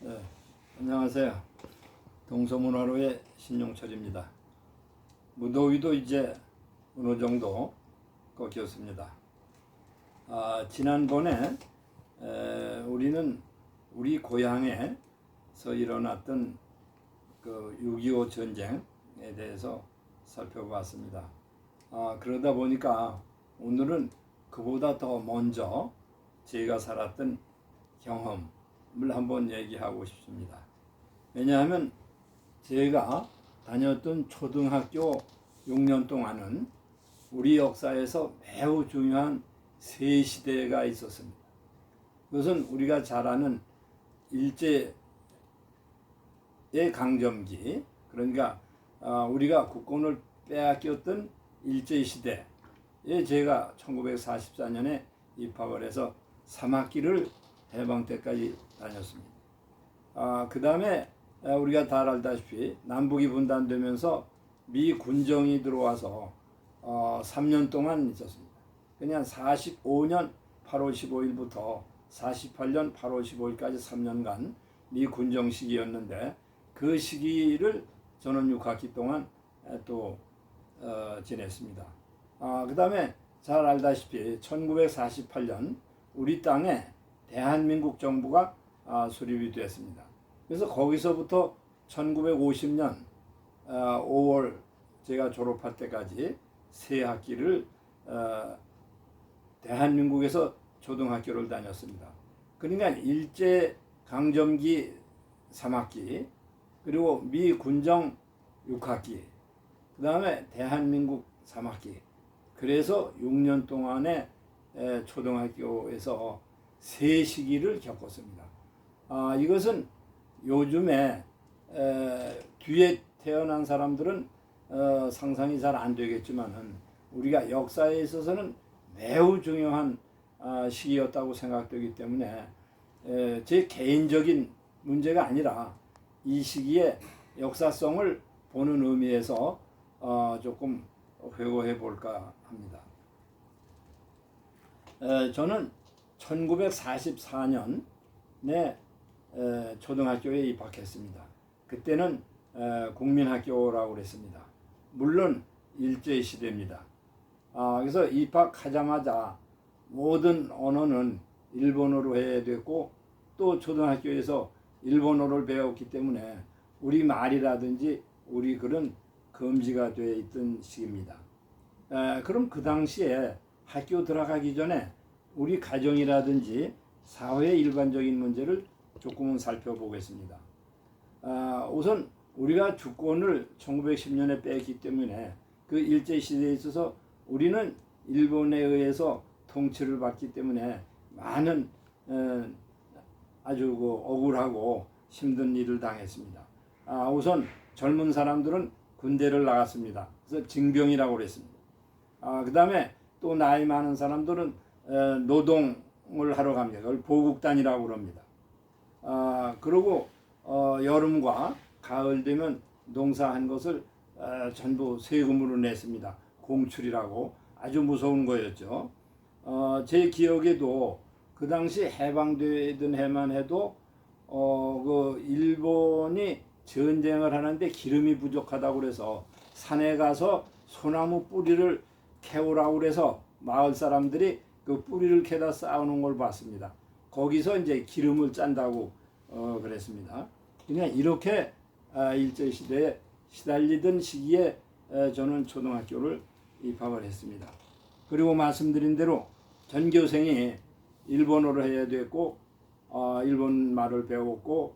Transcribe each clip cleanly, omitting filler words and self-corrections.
네, 안녕하세요. 동서문화로의 신용철입니다. 무더위도 이제 어느 정도 꺾였습니다. 지난번에 우리는 우리 고향에서 일어났던 그 6.25 전쟁에 대해서 살펴봤습니다. 그러다 보니까 오늘은 그보다 더 먼저 제가 살았던 경험을 한번 얘기하고 싶습니다. 왜냐하면 제가 다녔던 초등학교 6년 동안은 우리 역사에서 매우 중요한 세 시대가 있었습니다. 그것은 우리가 잘 아는 일제의 강점기, 그러니까 우리가 국권을 빼앗겼던 일제시대에 제가 1944년에 입학을 해서 3학기를 해방 때까지 다녔습니다. 그 다음에 우리가 다 알다시피 남북이 분단되면서 미 군정이 들어와서 3년 동안 있었습니다. 그냥 45년 8월 15일부터 48년 8월 15일까지 3년간 미 군정 시기였는데 그 시기를 저는 6학기 동안 또 지냈습니다. 그 다음에 잘 알다시피 1948년 우리 땅에 대한민국 정부가 수립이 됐습니다. 그래서 거기서부터 1950년 5월 제가 졸업할 때까지 세 학기를 대한민국에서 초등학교를 다녔습니다. 그러니까 일제 강점기 3학기, 그리고 미 군정 6학기, 그 다음에 대한민국 3학기. 그래서 6년 동안의 초등학교에서 세 시기를 겪었습니다. 이것은 요즘에 뒤에 태어난 사람들은 상상이 잘 안 되겠지만은 우리가 역사에 있어서는 매우 중요한 시기였다고 생각되기 때문에 제 개인적인 문제가 아니라 이 시기의 역사성을 보는 의미에서 조금 회고해 볼까 합니다. 저는 1944년에 초등학교에 입학했습니다. 그때는 국민학교라고 그랬습니다. 물론 일제시대입니다. 그래서 입학하자마자 모든 언어는 일본어로 해야 됐고, 또 초등학교에서 일본어를 배웠기 때문에 우리 말이라든지 우리 글은 금지가 되어 있던 시기입니다. 그럼 그 당시에 학교 들어가기 전에 우리 가정이라든지 사회의 일반적인 문제를 조금은 살펴보겠습니다. 우선 우리가 주권을 1910년에 뺐기 때문에 그 일제시대에 있어서 우리는 일본에 의해서 통치를 받기 때문에 많은 아주 억울하고 힘든 일을 당했습니다. 우선 젊은 사람들은 군대를 나갔습니다. 그래서 징병이라고 그랬습니다. 그 다음에 또 나이 많은 사람들은 노동을 하러 갑니다. 그걸 보국단이라고 그럽니다. 그리고 여름과 가을 되면 농사한 것을 전부 세금으로 냈습니다. 공출이라고 아주 무서운 거였죠. 제 기억에도 그 당시 해방되던 해만 해도 그 일본이 전쟁을 하는데 기름이 부족하다고 그래서 산에 가서 소나무 뿌리를 캐오라고 그래서 마을 사람들이 그 뿌리를 캐다 쌓아놓은 걸 봤습니다. 거기서 이제 기름을 짠다고 그랬습니다. 그냥 이렇게 일제시대에 시달리던 시기에 저는 초등학교를 입학을 했습니다. 그리고 말씀드린 대로 전교생이 일본어를 해야 됐고 일본 말을 배웠고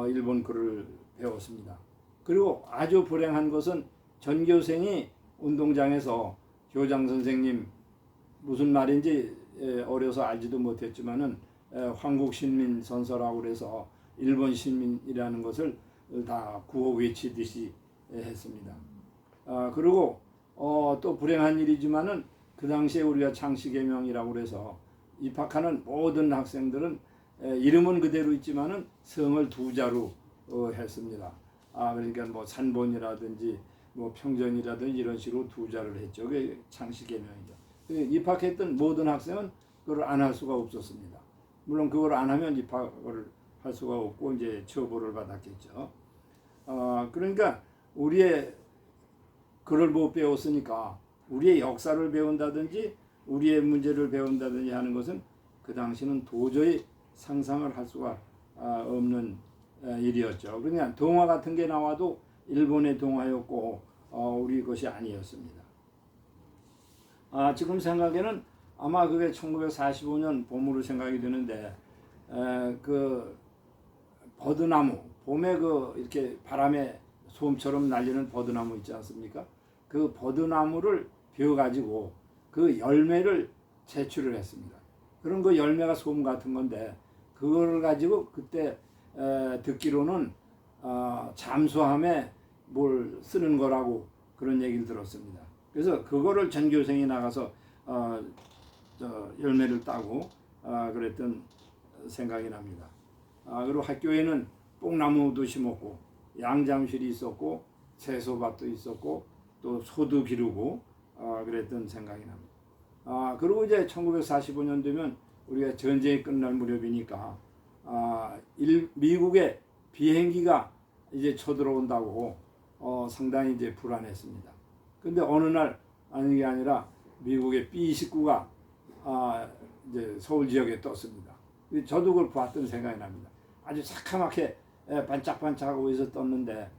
일본 글을 배웠습니다. 그리고 아주 불행한 것은 전교생이 운동장에서 교장 선생님 무슨 말인지 어려서 알지도 못했지만은 황국신민 선서라고 그래서 일본 신민이라는 것을 다 구호 외치듯이 했습니다. 그리고 또 불행한 일이지만은 그 당시에 우리가 창씨개명이라고 그래서 입학하는 모든 학생들은 이름은 그대로 있지만은 성을 두 자로 했습니다. 그러니까 뭐 산본이라든지 뭐 평전이라든지 이런 식으로 두 자를 했죠. 그게 창씨개명이죠. 입학했던 모든 학생은 그걸 안 할 수가 없었습니다. 물론 그걸 안 하면 입학을 할 수가 없고 이제 처벌을 받았겠죠. 그러니까 우리의 글을 못 배웠으니까 우리의 역사를 배운다든지 우리의 문제를 배운다든지 하는 것은 그 당시는 도저히 상상을 할 수가 없는 일이었죠. 그러니까 동화 같은 게 나와도 일본의 동화였고 우리 것이 아니었습니다. 지금 생각에는 아마 그게 1945년 봄으로 생각이 드는데 그 버드나무 봄에 그 이렇게 바람에 솜처럼 날리는 버드나무 있지 않습니까? 그 버드나무를 베어가지고 그 열매를 채취를 했습니다. 그런 그 열매가 솜 같은 건데 그거를 가지고 그때 듣기로는 잠수함에 뭘 쓰는 거라고 그런 얘기를 들었습니다. 그래서 그거를 전교생이 나가서 열매를 따고 그랬던 생각이 납니다. 그리고 학교에는 뽕나무도 심었고 양잠실이 있었고 채소밭도 있었고 또 소도 기르고 그랬던 생각이 납니다. 그리고 이제 1945년 되면 우리가 전쟁이 끝날 무렵이니까 미국의 비행기가 이제 쳐들어온다고 상당히 이제 불안했습니다. 근데 어느 날 아닌 게 아니라 미국의 B-29가 이제 서울 지역에 떴습니다. 저도 그걸 봤던 생각이 납니다. 아주 새카맣게 반짝반짝하고 해서 떴는데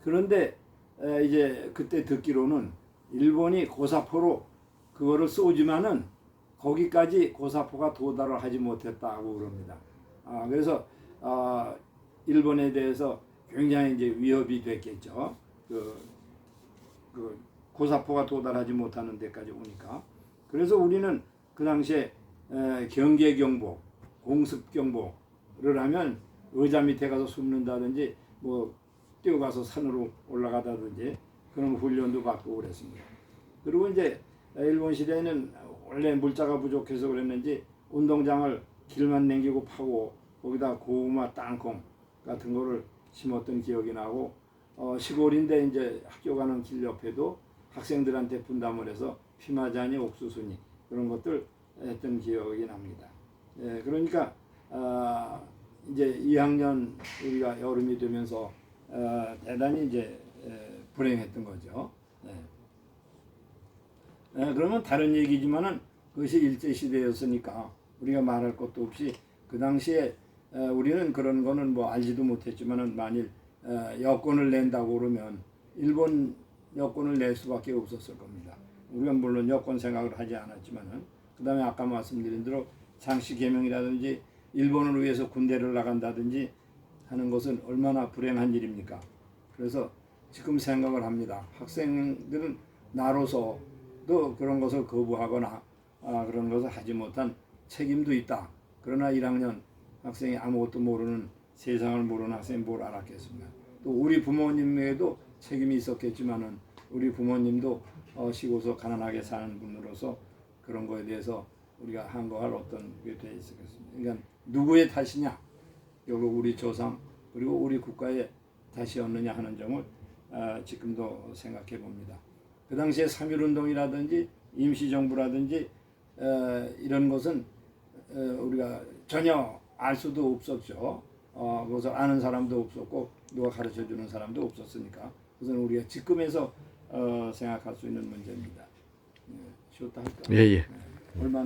그런데 이제 그때 듣기로는 일본이 고사포로 그거를 쏘지만은 거기까지 고사포가 도달을 하지 못했다고 그럽니다. 그래서 일본에 대해서 굉장히 이제 위협이 됐겠죠. 그 고사포가 도달하지 못하는 데까지 오니까. 그래서 우리는 그 당시에 경계경보, 공습경보를 하면 의자 밑에 가서 숨는다든지 뭐 뛰어가서 산으로 올라가다든지 그런 훈련도 받고 그랬습니다. 그리고 이제 일본 시대에는 원래 물자가 부족해서 그랬는지 운동장을 길만 남기고 파고 거기다 고구마, 땅콩 같은 거를 심었던 기억이 나고 시골인데 이제 학교 가는 길 옆에도 학생들한테 분담을 해서 피마자니 옥수수니 그런 것들 했던 기억이 납니다. 그러니까 이제 2학년 우리가 여름이 되면서 대단히 이제 불행했던 거죠. 그러면 다른 얘기지만은 그것이 일제 시대였으니까 우리가 말할 것도 없이 그 당시에 우리는 그런 거는 뭐 알지도 못했지만은 만일 여권을 낸다고 그러면 일본 여권을 낼 수밖에 없었을 겁니다. 우리가 물론 여권 생각을 하지 않았지만은 그다음에 아까 말씀드린 대로 장씨 개명이라든지 일본을 위해서 군대를 나간다든지 하는 것은 얼마나 불행한 일입니까? 그래서 지금 생각을 합니다. 학생들은 나로서도 그런 것을 거부하거나 그런 것을 하지 못한 책임도 있다. 그러나 1학년 학생이 아무것도 모르는 세상을 모르는 학생이 뭘 알았겠습니까? 또 우리 부모님에도 책임이 있었겠지만은 우리 부모님도 시고서 가난하게 사는 분으로서 그런 거에 대해서 우리가 항거할 어떤 게 돼 있었겠습니다. 그러니까 누구의 탓이냐? 결국 우리 조상 그리고 우리 국가의 탓이었느냐 하는 점을 지금도 생각해 봅니다. 그 당시에 3.1운동이라든지 임시정부라든지 이런 것은 우리가 전혀 알 수도 없었죠. 그것을 아는 사람도 없었고 누가 가르쳐 주는 사람도 없었으니까 그것은 우리가 지금에서 생각할 수 있는 문제입니다. 쉬었다 할까? 예. 얼마나